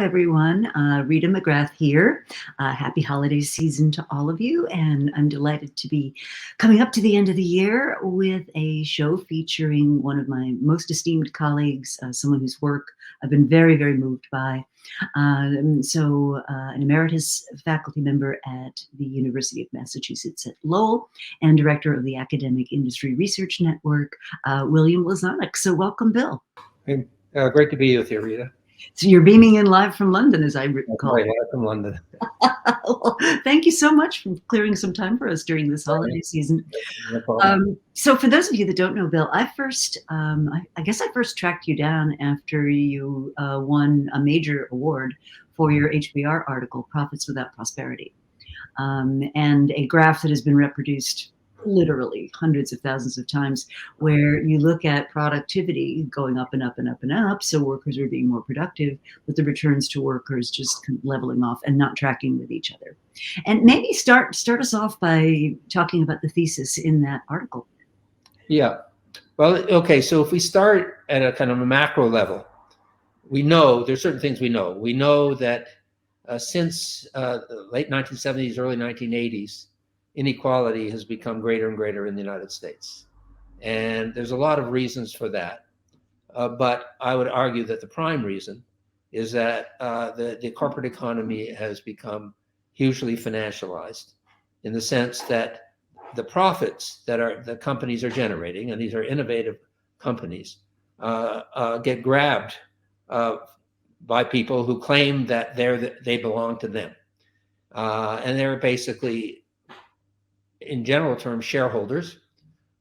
everyone. Rita McGrath here. Happy holiday season to all of you. And I'm delighted to be coming up to the end of the year with a show featuring one of my most esteemed colleagues, someone whose work I've been very, very moved by. An emeritus faculty member at the University of Massachusetts at Lowell and director of the Academic Industry Research Network, William Lazonick. So welcome, Bill. Hey, great to be with you, Rita. So you're beaming in live from London, as I recall. Right, live from London. Well, thank you so much for clearing some time for us during this holiday season. No problem. So for those of you that don't know, Bill, I guess I first tracked you down after you won a major award for your HBR article, Profits Without Prosperity, and a graph that has been reproduced literally hundreds of thousands of times, where you look at productivity going up and up and up and up, so workers are being more productive, but the returns to workers just kind of leveling off and not tracking with each other. And maybe start us off by talking about the thesis in that article. Yeah. Well, okay. So if we start at a kind of a macro level, we know there's certain things we know. We know that since the late 1970s, early 1980s, inequality has become greater and greater in the United States. And there's a lot of reasons for that. But I would argue that the prime reason is that the corporate economy has become hugely financialized, in the sense that the profits that the companies are generating, and these are innovative companies, get grabbed by people who claim that they belong to them. And they're basically, in general terms, shareholders.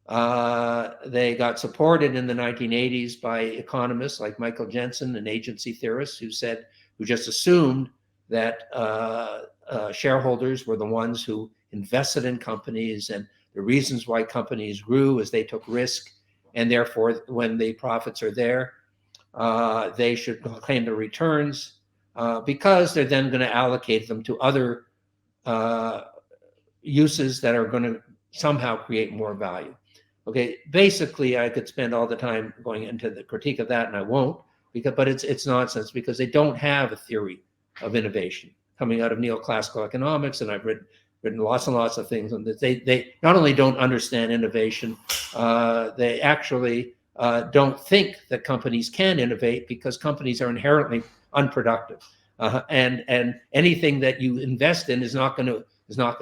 They got supported in the 1980s by economists like Michael Jensen and agency theorists who just assumed that shareholders were the ones who invested in companies, and the reasons why companies grew is they took risk, and therefore when the profits are there, they should claim the returns because they're then going to allocate them to other uses that are going to somehow create more value. Okay, basically, I could spend all the time going into the critique of that, and I won't, but it's nonsense, because they don't have a theory of innovation coming out of neoclassical economics, and I've written lots and lots of things on this. They not only don't understand innovation, they actually don't think that companies can innovate, because companies are inherently unproductive, and anything that you invest in is not going to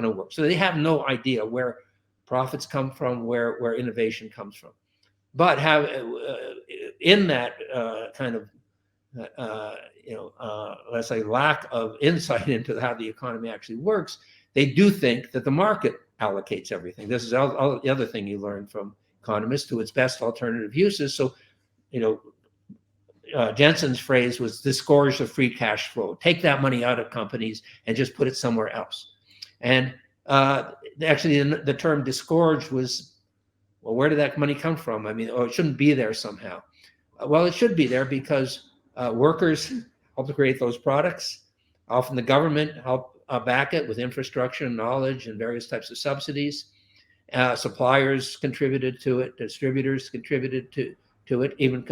work. So they have no idea where profits come from, where innovation comes from. But have in that kind of let's say lack of insight into how the economy actually works, they do think that the market allocates everything. This is the other thing you learn from economists, to its best alternative uses. So, Jensen's phrase was disgorge the free cash flow. Take that money out of companies and just put it somewhere else. And actually, the term disgorge was, well, where did that money come from? I mean, it shouldn't be there somehow. Well, it should be there because workers help to create those products. Often the government help back it with infrastructure and knowledge and various types of subsidies. Suppliers contributed to it. Distributors contributed to it. Even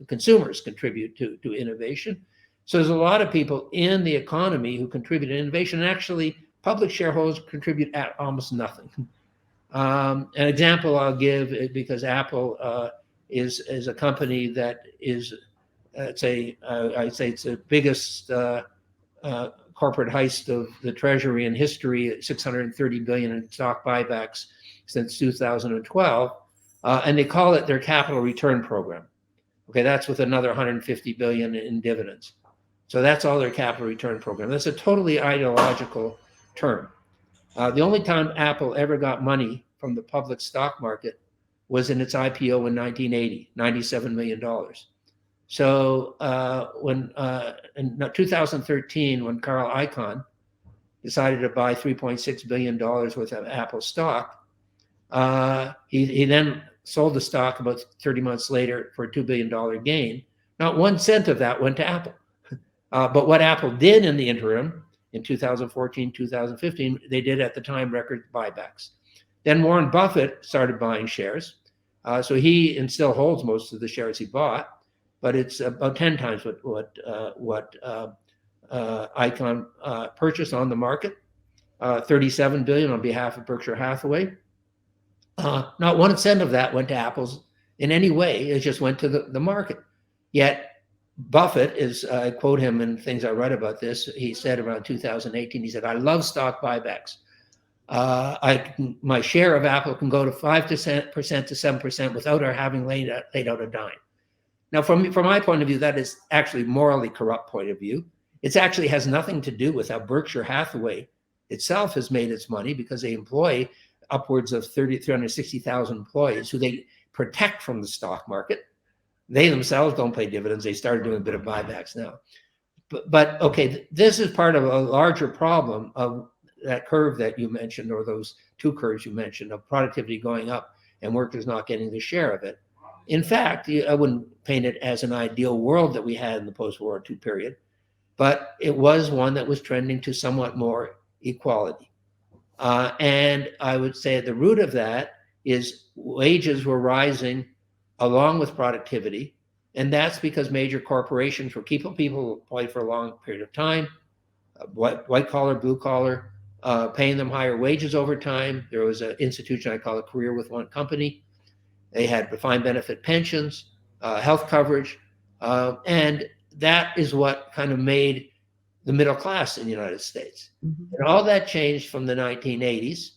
consumers contribute to innovation. So there's a lot of people in the economy who contribute to innovation, and actually public shareholders contribute at almost nothing. An example I'll give, because Apple is a company that is, I'd say it's the biggest corporate heist of the Treasury in history, $630 billion in stock buybacks since 2012, and they call it their capital return program. Okay, that's with another $150 billion in dividends. So that's all their capital return program. That's a totally ideological term. The only time Apple ever got money from the public stock market was in its IPO in 1980, $97 million. So when in 2013, when Carl Icahn decided to buy $3.6 billion worth of Apple stock, he then sold the stock about 30 months later for a $2 billion gain. Not 1 cent of that went to Apple. But what Apple did in the interim, in 2014, 2015, they did at the time record buybacks. Then Warren Buffett started buying shares. So he and still holds most of the shares he bought, but it's about 10 times what Icon purchase on the market, $37 billion on behalf of Berkshire Hathaway. Not 1 cent of that went to Apple's in any way. It just went to the market. Yet Buffett is, I quote him in things I write about this. He said around 2018, he said, "I love stock buybacks. My share of Apple can go to 5% to 7% without her having laid out a dime." Now, from my point of view, that is actually morally corrupt point of view. It actually has nothing to do with how Berkshire Hathaway itself has made its money, because they employ upwards of 360,000 employees who they protect from the stock market. They themselves don't pay dividends. They started doing a bit of buybacks now. But okay, this is part of a larger problem of that curve that you mentioned, or those two curves you mentioned, of productivity going up and workers not getting the share of it. In fact, I wouldn't paint it as an ideal world that we had in the post-World War II period, but it was one that was trending to somewhat more equality. And I would say at the root of that is wages were rising along with productivity. And that's because major corporations were keeping people employed for a long period of time, white collar, blue collar, paying them higher wages over time. There was an institution I call a career with one company. They had defined benefit pensions, health coverage, and that is what kind of made the middle class in the United States. Mm-hmm. And all that changed from the 1980s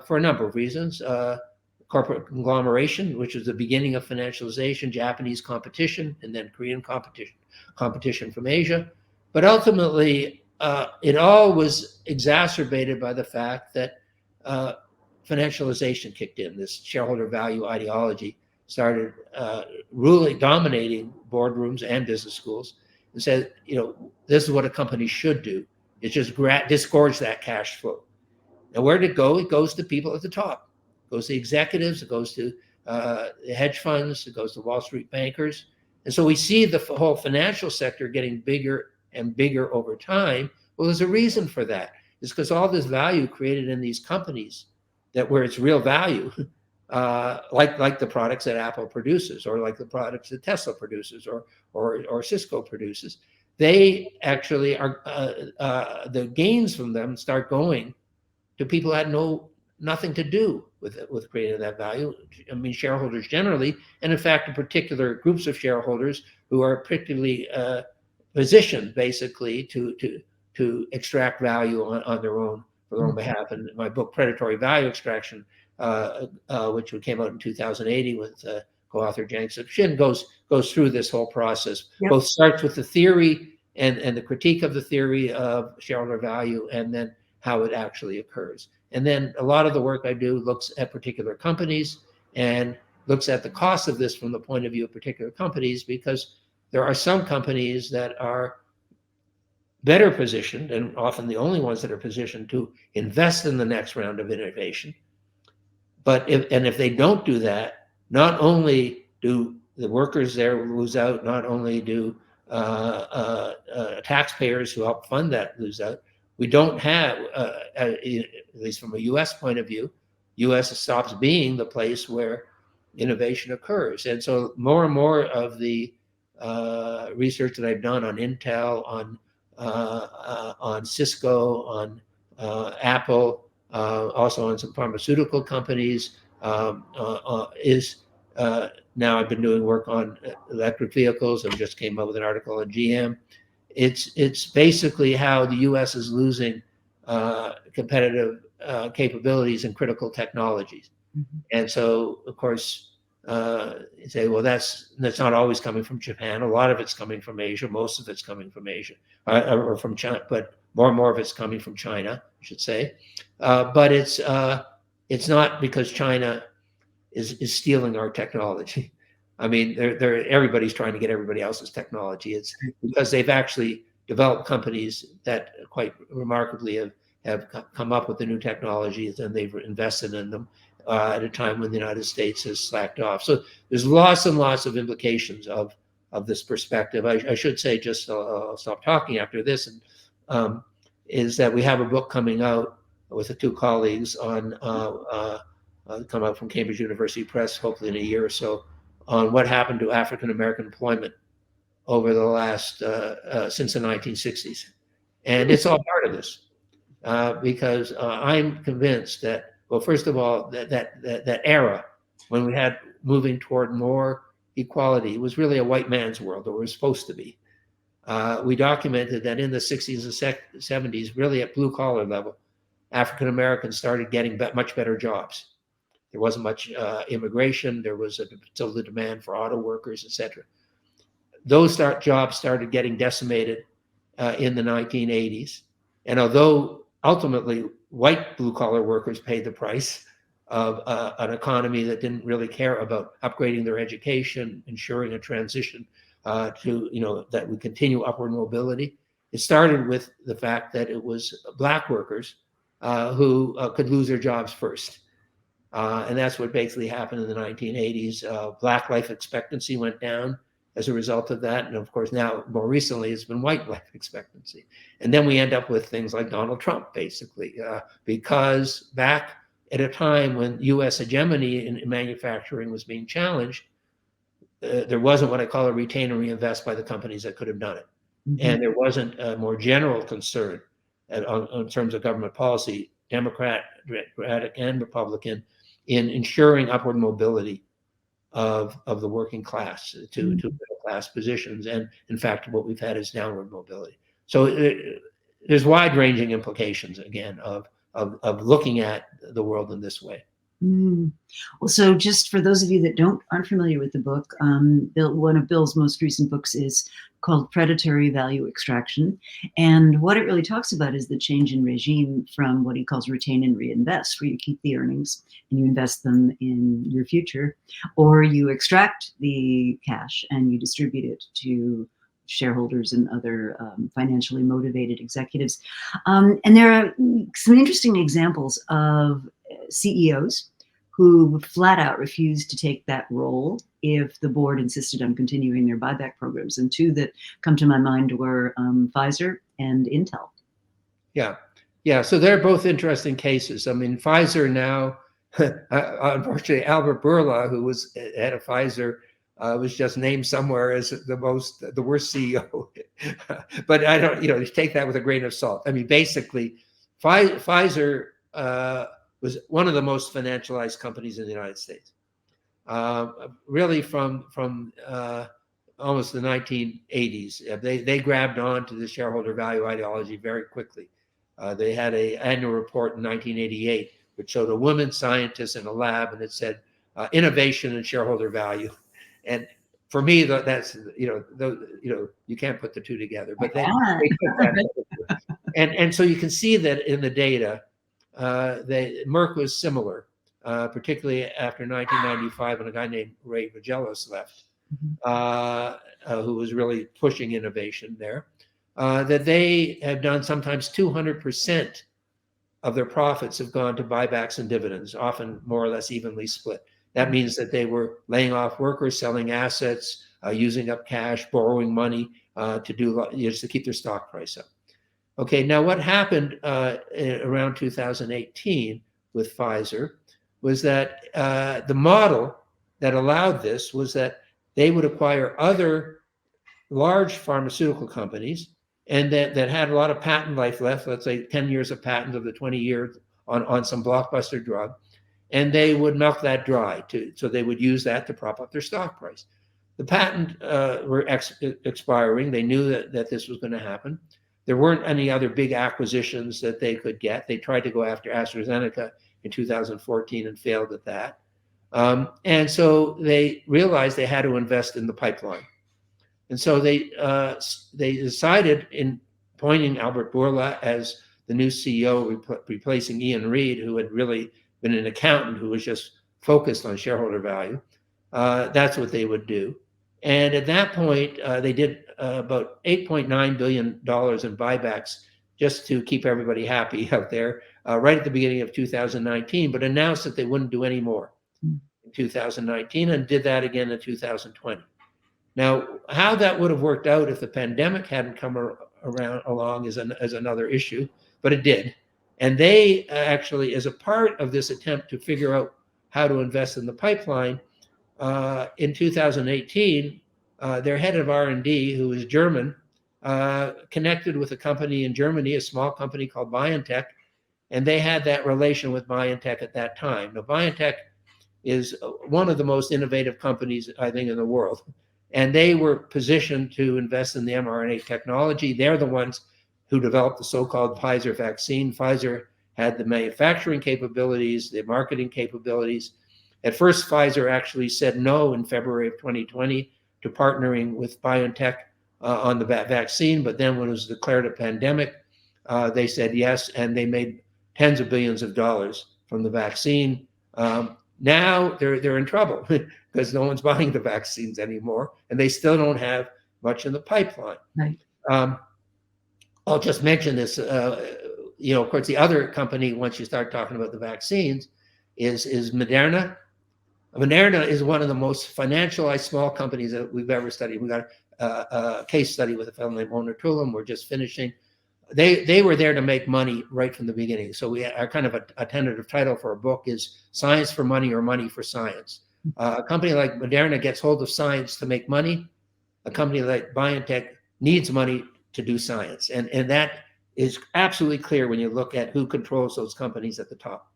for a number of reasons. Corporate conglomeration, which was the beginning of financialization, Japanese competition, and then Korean competition from Asia. But ultimately, it all was exacerbated by the fact that financialization kicked in. This shareholder value ideology started dominating boardrooms and business schools, and said, this is what a company should do. It's just disgorge that cash flow. Now, where did it go? It goes to people at the top. It goes to executives. It goes to the hedge funds. It goes to Wall Street bankers. And so we see the whole financial sector getting bigger and bigger over time. Well, there's a reason for that. It's because all this value created in these companies, that where it's real value, like the products that Apple produces, or like the products that Tesla produces, or Cisco produces, they actually are the gains from them start going to people who had nothing to do with creating that value. I mean, shareholders generally, and in fact, in particular groups of shareholders who are particularly positioned basically to extract value on their own, for their own behalf. And my book, Predatory Value Extraction, which came out in 2080 with co-author Jiang Shin, goes through this whole process. Yep. Both starts with the theory and the critique of the theory of shareholder value, and then how it actually occurs. And then a lot of the work I do looks at particular companies and looks at the cost of this from the point of view of particular companies, because there are some companies that are better positioned, and often the only ones that are positioned to invest in the next round of innovation. But if they don't do that, not only do the workers there lose out, not only do taxpayers who help fund that lose out. We don't have, at least from a U.S. point of view, U.S. stops being the place where innovation occurs. And so more and more of the research that I've done on Intel, on Cisco, on Apple, also on some pharmaceutical companies, is now I've been doing work on electric vehicles. I just came up with an article on GM. It's basically how the U.S. is losing competitive capabilities in critical technologies. Mm-hmm. And so, of course, you say, well, that's not always coming from Japan. A lot of it's coming from Asia. Most of it's coming from Asia, or from China, but more and more of it's coming from China, I should say. But it's not because China is stealing our technology. I mean, everybody's trying to get everybody else's technology. It's because they've actually developed companies that quite remarkably have come up with the new technologies, and they've invested in them at a time when the United States has slacked off. So there's lots and lots of implications of this perspective. I should say, just I'll stop talking after this, and is that we have a book coming out with the two colleagues on come out from Cambridge University Press, hopefully in a year or so, on what happened to African American employment over the last since the 1960s, and it's all part of this because I'm convinced that, well, first of all, that era when we had moving toward more equality was really a white man's world, or was supposed to be. We documented that in the 60s and 70s, really at blue collar level, African Americans started getting much better jobs. There wasn't much immigration. There was still the demand for auto workers, etc. Those jobs started getting decimated in the 1980s. And although ultimately white blue collar workers paid the price of an economy that didn't really care about upgrading their education, ensuring a transition to, that would continue upward mobility, it started with the fact that it was black workers who could lose their jobs first. And that's what basically happened in the 1980s. Black life expectancy went down as a result of that. And of course, now more recently, it's been white life expectancy. And then we end up with things like Donald Trump, basically, because back at a time when US hegemony in manufacturing was being challenged, there wasn't what I call a retain and reinvest by the companies that could have done it. Mm-hmm. And there wasn't a more general concern in terms of government policy, Democratic and Republican, in ensuring upward mobility of the working class to middle class positions. And in fact, what we've had is downward mobility. So there's wide ranging implications, again, of looking at the world in this way. Well, so just for those of you that aren't familiar with the book, one of Bill's most recent books is called Predatory Value Extraction. And what it really talks about is the change in regime from what he calls retain and reinvest, where you keep the earnings and you invest them in your future, or you extract the cash and you distribute it to shareholders and other financially motivated executives. And there are some interesting examples of CEOs who flat out refused to take that role if the board insisted on continuing their buyback programs. And two that come to my mind were Pfizer and Intel. Yeah. So they're both interesting cases. I mean, Pfizer now, unfortunately, Albert Bourla, who was head of Pfizer, was just named somewhere as the worst CEO. But I don't, take that with a grain of salt. I mean, basically, Pfizer was one of the most financialized companies in the United States. Really from almost the 1980s, they grabbed on to the shareholder value ideology very quickly. They had an annual report in 1988 which showed a woman scientist in a lab, and it said innovation and shareholder value. And for me, that's you can't put the two together, but they took that. And so you can see that in the data. Merck was similar, particularly after 1995 when a guy named Ray Vagelos left, who was really pushing innovation there, that they have done sometimes 200% of their profits have gone to buybacks and dividends, often more or less evenly split. That means that they were laying off workers, selling assets, using up cash, borrowing money to keep their stock price up. Okay, now what happened around 2018 with Pfizer was that the model that allowed this was that they would acquire other large pharmaceutical companies and that had a lot of patent life left, let's say 10 years of patent of the 20 years on some blockbuster drug, and they would milk that dry so they would use that to prop up their stock price. The patent were expiring. They knew that this was going to happen. There weren't any other big acquisitions that they could get. They tried to go after AstraZeneca in 2014 and failed at that. And so they realized they had to invest in the pipeline. And so they decided, in appointing Albert Bourla as the new CEO, replacing Ian Reid, who had really been an accountant who was just focused on shareholder value. That's what they would do. And at that point, they did about $8.9 billion in buybacks just to keep everybody happy out there right at the beginning of 2019, but announced that they wouldn't do any more in 2019 and did that again in 2020. Now, how that would have worked out if the pandemic hadn't come along is another issue, but it did. And they actually, as a part of this attempt to figure out how to invest in the pipeline, in 2018, their head of R&D, who was German, connected with a company in Germany, a small company called BioNTech, and they had that relation with BioNTech at that time. Now, BioNTech is one of the most innovative companies, I think, in the world. And they were positioned to invest in the mRNA technology. They're the ones who developed the so-called Pfizer vaccine. Pfizer had the manufacturing capabilities, the marketing capabilities. At first, Pfizer actually said no in February of 2020 to partnering with BioNTech on the vaccine. But then when it was declared a pandemic, they said yes, and they made tens of billions of dollars from the vaccine. Now they're in trouble because no one's buying the vaccines anymore, and they still don't have much in the pipeline. Right. I'll just mention this. Of course, the other company, once you start talking about the vaccines, is Moderna. Moderna is one of the most financialized small companies that we've ever studied. We got a case study with a fellow named Oner Tulam. We're just finishing. They were there to make money right from the beginning. So we are kind of a tentative title for a book is Science for Money or Money for Science. A company like Moderna gets hold of science to make money. A company like BioNTech needs money to do science. And that is absolutely clear when you look at who controls those companies at the top.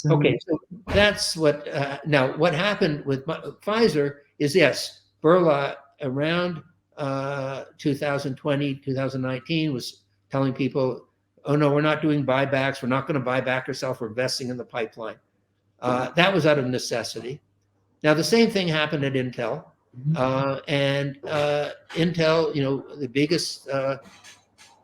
Okay, so that's what, now what happened with Pfizer is, yes, Burla around 2020, 2019 was telling people, oh no, we're not doing buybacks. We're not going to buy back ourselves. We're investing in the pipeline. That was out of necessity. Now, the same thing happened at Intel. And Intel, the biggest,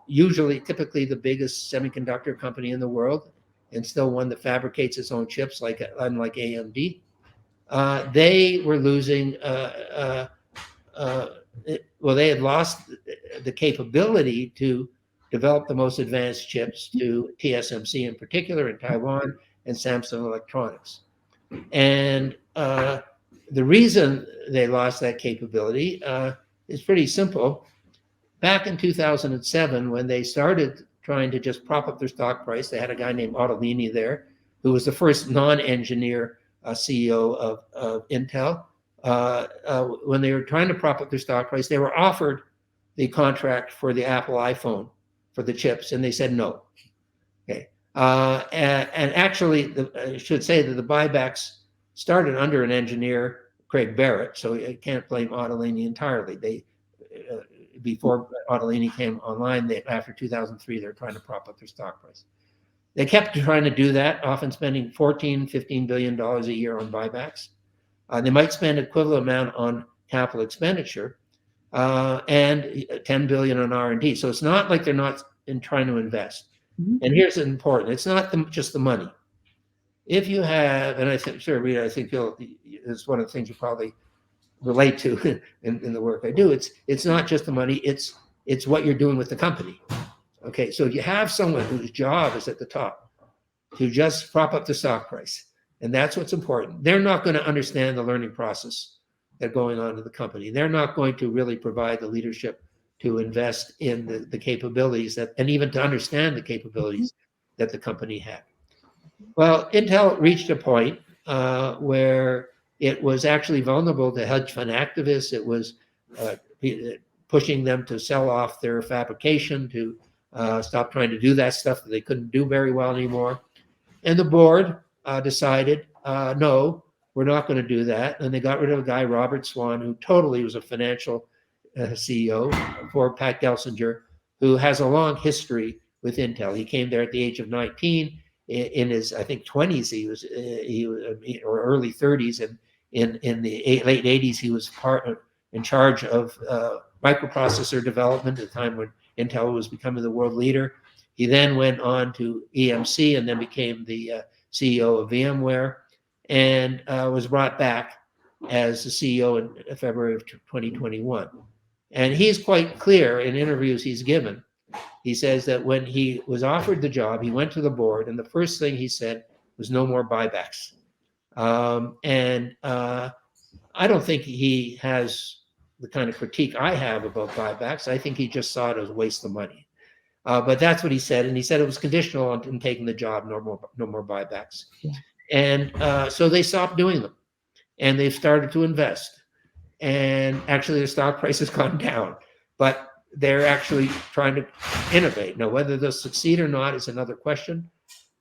typically the biggest semiconductor company in the world, and still one that fabricates its own chips, unlike AMD. They were losing, they had lost the capability to develop the most advanced chips to TSMC in particular in Taiwan and Samsung Electronics. And the reason they lost that capability is pretty simple. Back in 2007, when they started trying to just prop up their stock price, they had a guy named Ottolini there, who was the first non-engineer CEO of Intel. When they were trying to prop up their stock price, they were offered the contract for the Apple iPhone for the chips, and they said no. Okay, and actually, I should say that the buybacks started under an engineer, Craig Barrett, so you can't blame Ottolini entirely. Before Ottolini came online, after 2003, they were trying to prop up their stock price. They kept trying to do that, often spending $14-15 billion a year on buybacks. They might spend equivalent amount on capital expenditure and $10 billion on R&D. So it's not like they're not trying to invest. Mm-hmm. And here's important: it's not just the money. If you have, and I think, sure, Rita, I think it's one of the things you probably relate to in the work I do. It's not just the money. It's what you're doing with the company. Okay, so if you have someone whose job is at the top to just prop up the stock price, and that's what's important, they're not going to understand the learning process that's going on in the company. They're not going to really provide the leadership to invest in the capabilities and even to understand the capabilities that the company had. Well, Intel reached a point where it was actually vulnerable to hedge fund activists. It was pushing them to sell off their fabrication, to stop trying to do that stuff that they couldn't do very well anymore. And the board decided, no, we're not going to do that. And they got rid of a guy, Robert Swan, who totally was a financial CEO for Pat Gelsinger, who has a long history with Intel. He came there at the age of 19. In his, I think, 20s, he was or early 30s, and in the late 80s, he was in charge of microprocessor development at the time when Intel was becoming the world leader. He then went on to EMC and then became the CEO of VMware, and was brought back as the CEO in February of 2021. And he's quite clear in interviews he's given. He says that when he was offered the job, he went to the board, and the first thing he said was no more buybacks. I don't think he has the kind of critique I have about buybacks. I think he just saw it as a waste of money. But that's what he said, and he said it was conditional on him taking the job, no more buybacks. Yeah. And so they stopped doing them, and they've started to invest. and actually the stock price has gone down. But they're actually trying to innovate. Now, whether they'll succeed or not is another question.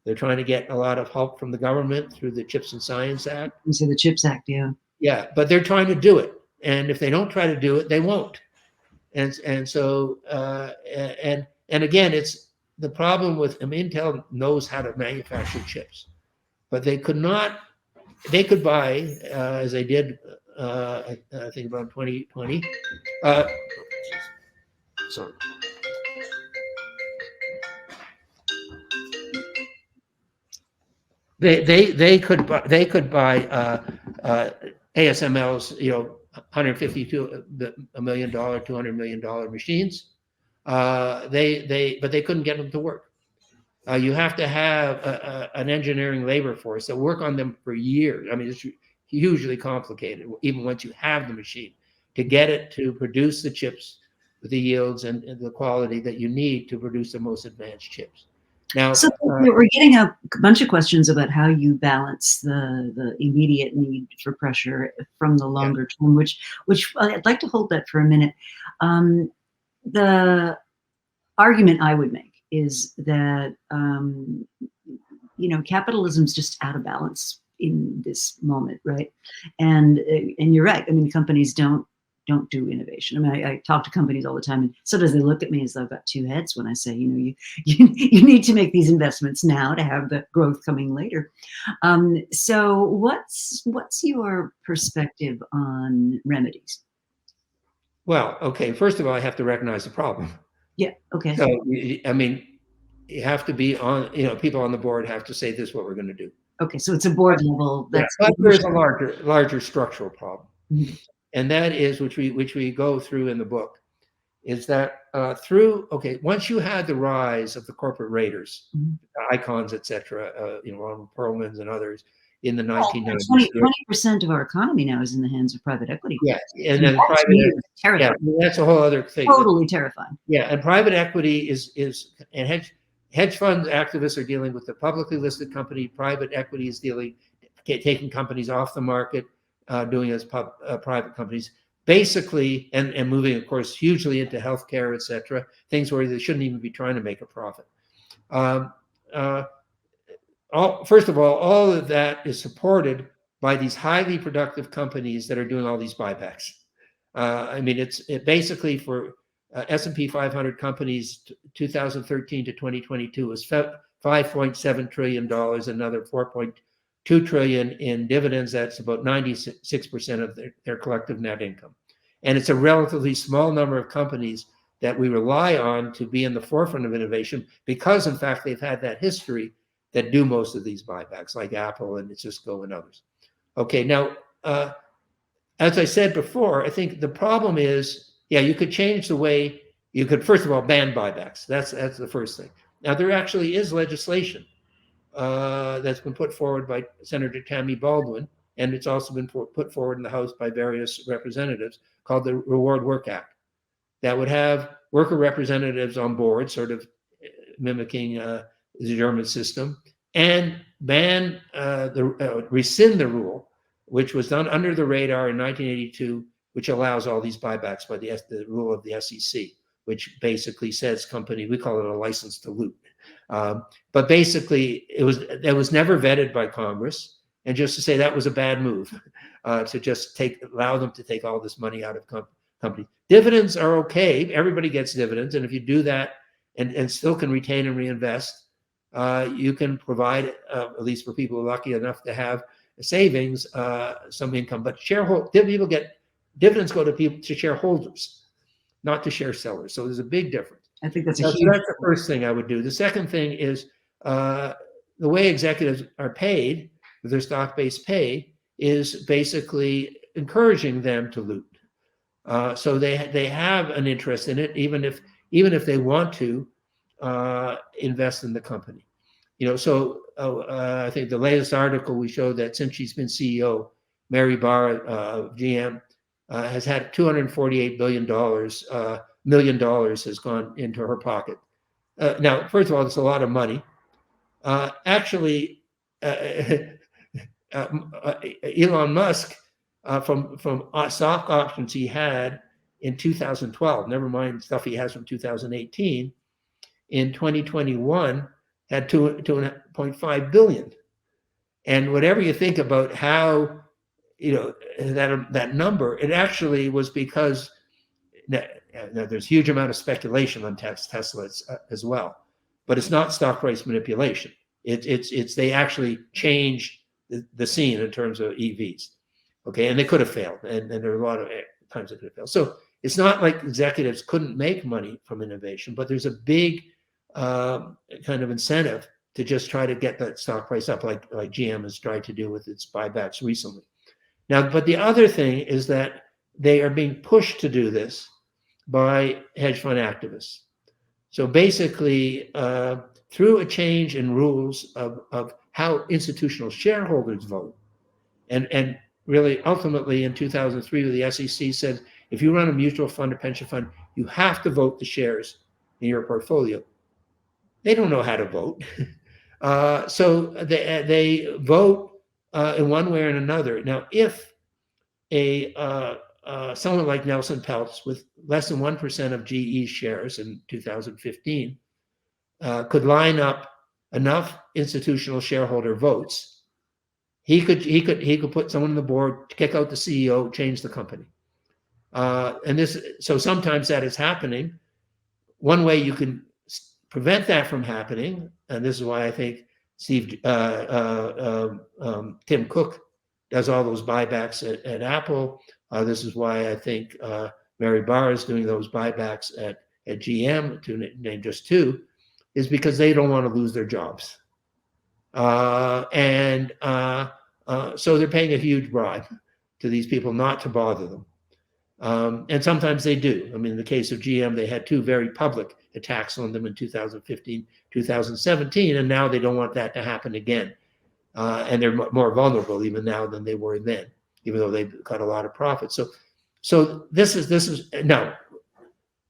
They're trying to get a lot of help from the government through the Chips and Science Act. So the CHIPS Act, yeah. Yeah, but they're trying to do it. And if they don't try to do it, they won't. And so and again, it's the problem with Intel knows how to manufacture chips, but they could not. They could buy, as they did, I think about 2020. Sorry. They could buy ASML's, 152 $1 million, $200 million machines. But they couldn't get them to work. You have to have an engineering labor force that work on them for years. I mean, it's hugely complicated, even once you have the machine, to get it to produce the chips with the yields and the quality that you need to produce the most advanced chips. Now, so we're getting a bunch of questions about how you balance the immediate need for pressure from the longer term, which I'd like to hold that for a minute. The argument I would make is that capitalism's just out of balance in this moment, right? And you're right. I mean, companies don't do innovation. I mean, I talk to companies all the time, and sometimes they look at me as though I've got two heads when I say, you need to make these investments now to have the growth coming later. So what's your perspective on remedies? Well, okay. First of all, I have to recognize the problem. Yeah. Okay. So, I mean, you have to be on, people on the board have to say, this is what we're going to do. Okay. So it's a board level. But there's a larger structural problem. Mm-hmm. And that is, which we go through in the book, is that once you had the rise of the corporate raiders, mm-hmm. Icons, et cetera, Ron Perlman's and others in the 1990s. 20% of our economy now is in the hands of private equity. Yeah, and then that's a whole other thing. Totally terrifying. Yeah, and private equity and hedge funds activists are dealing with the publicly listed company. Private equity is taking companies off the market, doing as private companies, basically, and moving, of course, hugely into healthcare, et cetera, things where they shouldn't even be trying to make a profit. First of all of that is supported by these highly productive companies that are doing all these buybacks. I mean, it basically for S&P 500 companies, 2013 to 2022 was $5.7 trillion, another $4.2 trillion in dividends. That's about 96% of their collective net income. And it's a relatively small number of companies that we rely on to be in the forefront of innovation because, in fact, they've had that history that do most of these buybacks, like Apple and Cisco and others. Okay, now, as I said before, I think the problem is, you could change the way, you could, first of all, ban buybacks. That's the first thing. Now, there actually is legislation that's been put forward by Senator Tammy Baldwin, and it's also been put forward in the House by various representatives, called the Reward Work Act, that would have worker representatives on board, sort of mimicking the German system, and rescind the rule, which was done under the radar in 1982, which allows all these buybacks by the rule of the SEC, which basically says we call it a license to loot. But basically, it was never vetted by Congress, and just to say that was a bad move, to just allow them to take all this money out of companies. Dividends are okay; everybody gets dividends, and if you do that and still can retain and reinvest, you can provide, at least for people who are lucky enough to have savings, some income. But people get dividends go to shareholders, not to share sellers. So there's a big difference. I think that's that's the first thing I would do. The second thing is the way executives are paid, with their stock-based pay, is basically encouraging them to loot. So they have an interest in it, even if they want to invest in the company. So I think the latest article we showed that since she's been CEO, Mary Barra of GM has had $248 million has gone into her pocket. Now, first of all, it's a lot of money. Actually, Elon Musk from stock options he had in 2012. Never mind stuff he has from 2018. In 2021, had 2.5 billion. And whatever you think about how, that number, it actually was because there's a huge amount of speculation on Tesla as well, but it's not stock price manipulation. It's they actually changed the scene in terms of EVs. Okay, and they could have failed, and there are a lot of times they could have failed. So it's not like executives couldn't make money from innovation, but there's a big kind of incentive to just try to get that stock price up, like GM has tried to do with its buybacks recently. Now, but the other thing is that they are being pushed to do this by hedge fund activists. So basically, through a change in rules of how institutional shareholders vote, and really ultimately in 2003, the SEC said, if you run a mutual fund or pension fund, you have to vote the shares in your portfolio. They don't know how to vote. So they vote in one way or another. Now, if someone like Nelson Peltz, with less than 1% of GE shares in 2015, could line up enough institutional shareholder votes, he could put someone on the board, kick out the CEO, change the company. So sometimes that is happening. One way you can prevent that from happening, and this is why I think Tim Cook does all those buybacks at Apple. This is why I think Mary Barra is doing those buybacks at GM, to name just two, is because they don't want to lose their jobs. So they're paying a huge bribe to these people not to bother them. And sometimes they do. I mean, in the case of GM, they had two very public attacks on them in 2015, 2017, and now they don't want that to happen again. And they're more vulnerable even now than they were then, even though they've got a lot of profit. So this is now,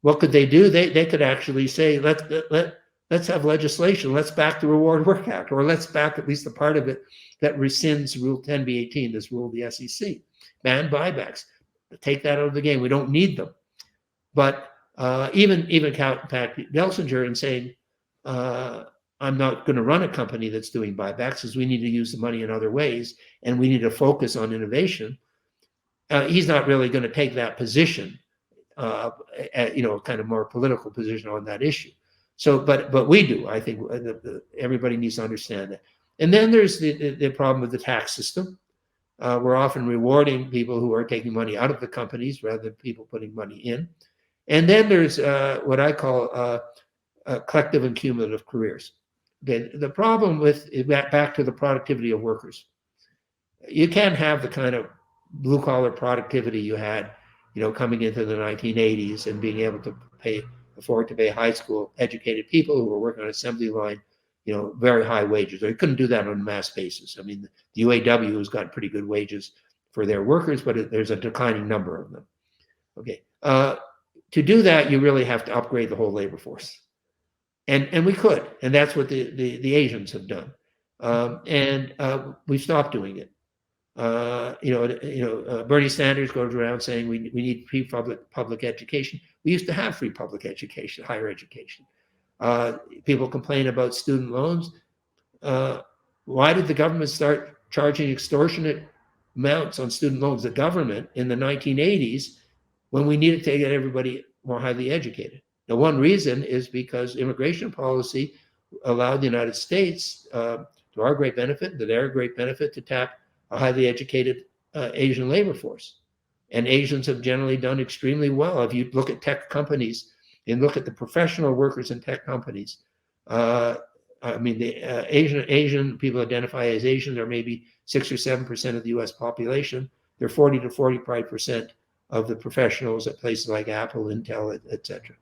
what could they do? They could actually say, let's have legislation. Let's back the Reward Work Act, or let's back at least the part of it that rescinds Rule 10b-18, this rule of the SEC, ban buybacks. Take that out of the game. We don't need them. But even Pat Gelsinger in saying, I'm not going to run a company that's doing buybacks, because we need to use the money in other ways, and we need to focus on innovation. He's not really going to take that position, kind of more political position on that issue. So, but we do. I think everybody needs to understand that. And then there's the problem with the tax system. We're often rewarding people who are taking money out of the companies rather than people putting money in. And then there's what I call collective and cumulative careers. Okay, the problem with back to the productivity of workers. You can't have the kind of blue collar productivity you had, coming into the 1980s and being able to afford to pay high school educated people who were working on assembly line, very high wages. Or you couldn't do that on a mass basis. I mean, the UAW has got pretty good wages for their workers, but there's a declining number of them. Okay, to do that, you really have to upgrade the whole labor force, and we could, and that's what the Asians have done, and we've stopped doing it. Bernie Sanders goes around saying we need free public education. We used to have free public education, higher education. People complain about student loans. Why did the government start charging extortionate amounts on student loans? The government in the 1980s, when we needed to get everybody more highly educated. Now, one reason is because immigration policy allowed the United States, to our great benefit, to their great benefit, to tap a highly educated Asian labor force. And Asians have generally done extremely well. If you look at tech companies and look at the professional workers in tech companies, the Asian people identify as Asian are maybe 6 or 7% of the U.S. population. They're 40 to 45% of the professionals at places like Apple, Intel, etc.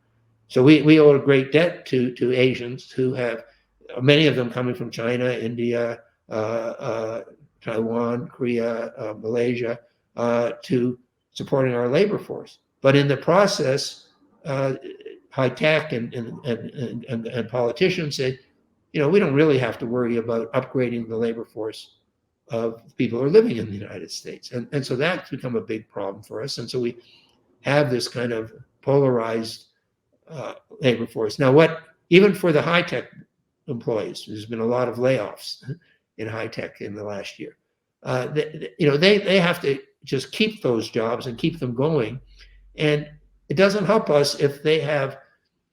So we owe a great debt to Asians who have, many of them coming from China, India, Taiwan, Korea, Malaysia, to supporting our labor force. But in the process, high tech and politicians say, we don't really have to worry about upgrading the labor force of people who are living in the United States. And so that's become a big problem for us. And so we have this kind of polarized labor force. Now, even for the high tech employees, there's been a lot of layoffs in high tech in the last year. They have to just keep those jobs and keep them going. And it doesn't help us if they have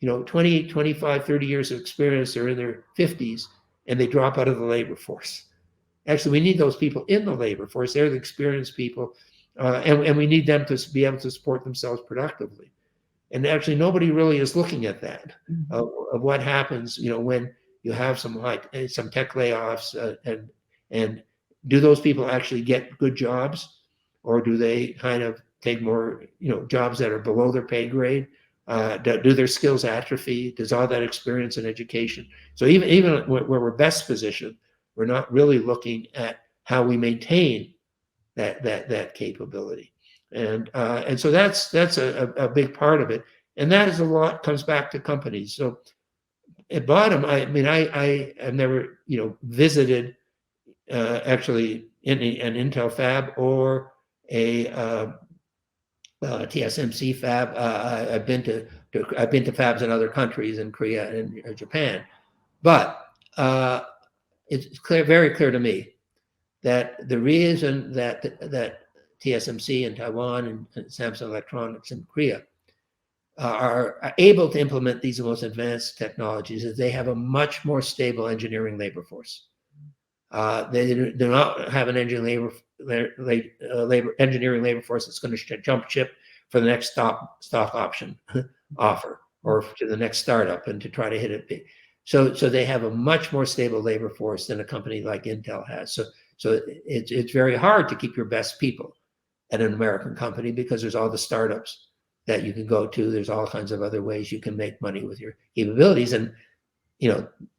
20, 25, 30 years of experience, they're in their 50s, and they drop out of the labor force. Actually, we need those people in the labor force. They're the experienced people, and we need them to be able to support themselves productively. And actually, nobody really is looking at that, of what happens, when you have some tech layoffs, and do those people actually get good jobs, or do they kind of take more, jobs that are below their pay grade? Do their skills atrophy? Does all that experience and education? So even where we're best positioned, we're not really looking at how we maintain that capability, and so that's a big part of it, and that is a lot comes back to companies. So at bottom, I mean, I have never visited actually an Intel fab or a TSMC fab. I've been to fabs in other countries, in Korea and Japan, but it's very clear to me that the reason that TSMC in Taiwan and Samsung Electronics in Korea are able to implement these most advanced technologies is they have a much more stable engineering labor force. They do not have an engineering labor force that's going to jump ship for the next stock option offer, or to the next startup, and to try to hit it big. So they have a much more stable labor force than a company like Intel has. So it's very hard to keep your best people at an American company, because there's all the startups that you can go to. There's all kinds of other ways you can make money with your capabilities, and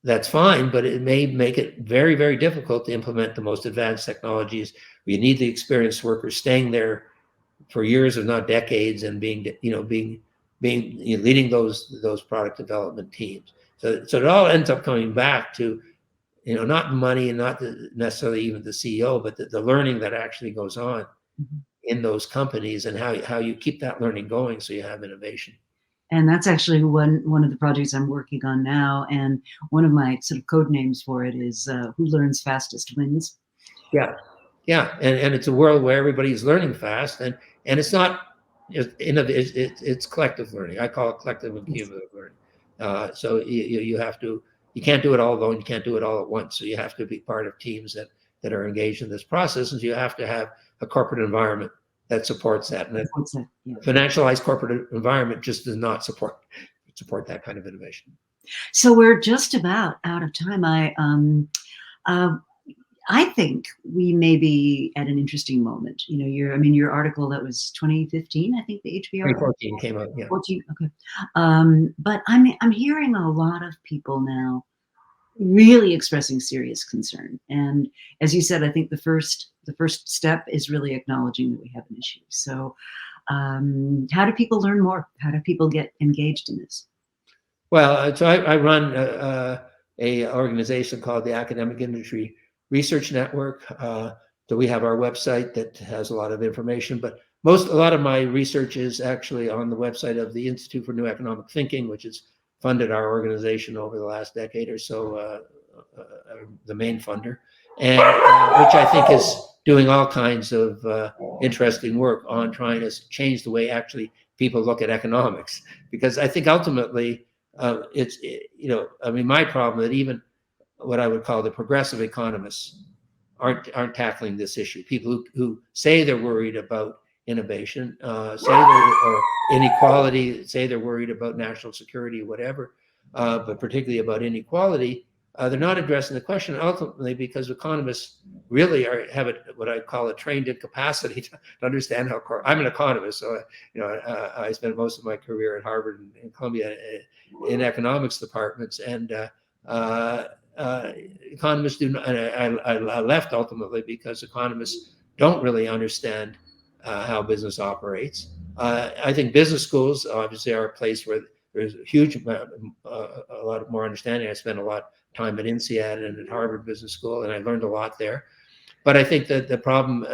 that's fine, but it may make it very, very difficult to implement the most advanced technologies. You need the experienced workers staying there for years, if not decades, and leading those product development teams. So it all ends up coming back to, not money, and not necessarily even the CEO, but the learning that actually goes on in those companies, and how you keep that learning going so you have innovation. And that's actually one of the projects I'm working on now. And one of my sort of code names for it is "Who learns fastest wins." Yeah, and it's a world where everybody's learning fast, and it's not it's collective learning. I call it collective and cumulative learning. So you can't do it all alone. You can't do it all at once. So you have to be part of teams that are engaged in this process, and you have to have a corporate environment that supports that. And financialized corporate environment just does not support that kind of innovation. So we're just about out of time. I think we may be at an interesting moment. Your article that was 2015, I think the HBR. 2014 came out. Yeah. 14. Okay. But I'm hearing a lot of people now really expressing serious concern. And as you said, I think the first step is really acknowledging that we have an issue. So how do people learn more? How do people get engaged in this? Well, so I run a organization called the Academic Industry Research Network. So we have our website that has a lot of information, but a lot of my research is actually on the website of the Institute for New Economic Thinking, which has funded our organization over the last decade or so, the main funder, and which I think is doing all kinds of interesting work on trying to change the way actually people look at economics. Because I think ultimately my problem that even what I would call the progressive economists aren't tackling this issue. People who say they're worried about innovation, or inequality, say they're worried about national security, whatever, but particularly about inequality, they're not addressing the question ultimately, because economists really have what I call a trained incapacity to understand how. I'm an economist, so I spent most of my career at Harvard and Columbia in economics departments, and economists do not. And I left ultimately because economists don't really understand how business operates. I think business schools obviously are a place where there's a huge amount, a lot more understanding. I spent a lot of time at INSEAD and at Harvard Business School, and I learned a lot there. But I think that the problem,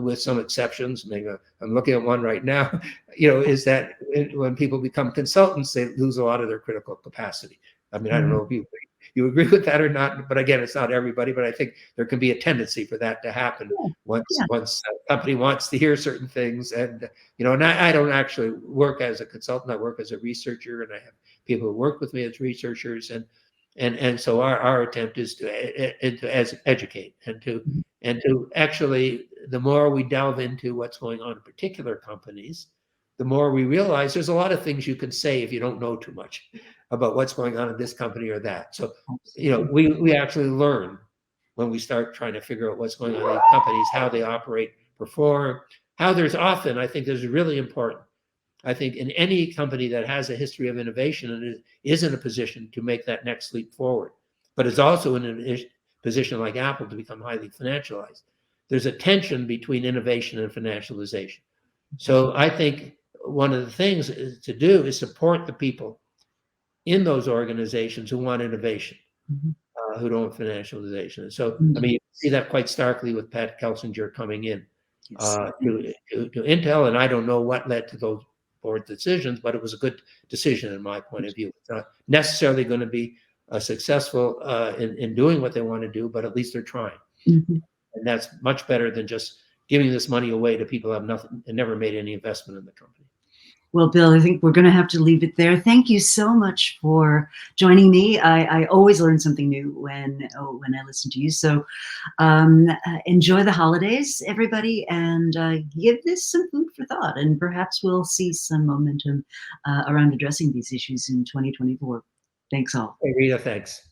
with some exceptions, maybe I'm looking at one right now, is that when people become consultants, they lose a lot of their critical capacity. I mean, I don't know if you agree with that or not, but again, it's not everybody. But I think there can be a tendency for that to happen once a company wants to hear certain things. And and I don't actually work as a consultant. I work as a researcher, and I have people who work with me as researchers, and so our attempt is to educate and to actually, the more we delve into what's going on in particular companies, the more we realize there's a lot of things you can say if you don't know too much about what's going on in this company or that. So we actually learn when we start trying to figure out what's going on in companies, how they operate, perform, how there's often, I think this is really important. I think in any company that has a history of innovation and is in a position to make that next leap forward, but is also in a position like Apple to become highly financialized, there's a tension between innovation and financialization. So I think one of the things to do is support the people in those organizations who want innovation, who don't want financialization. And so, I mean, you see that quite starkly with Pat Kelsinger coming in to Intel, and I don't know what led to those board decisions, but it was a good decision in my point of view. It's not necessarily going to be successful in doing what they want to do, but at least they're trying. And that's much better than just giving this money away to people who have nothing and never made any investment in the company. Well, Bill, I think we're going to have to leave it there. Thank you so much for joining me. I always learn something new when I listen to you. So enjoy the holidays, everybody, and give this some food for thought. And perhaps we'll see some momentum around addressing these issues in 2024. Thanks all. Hey, Rita, thanks.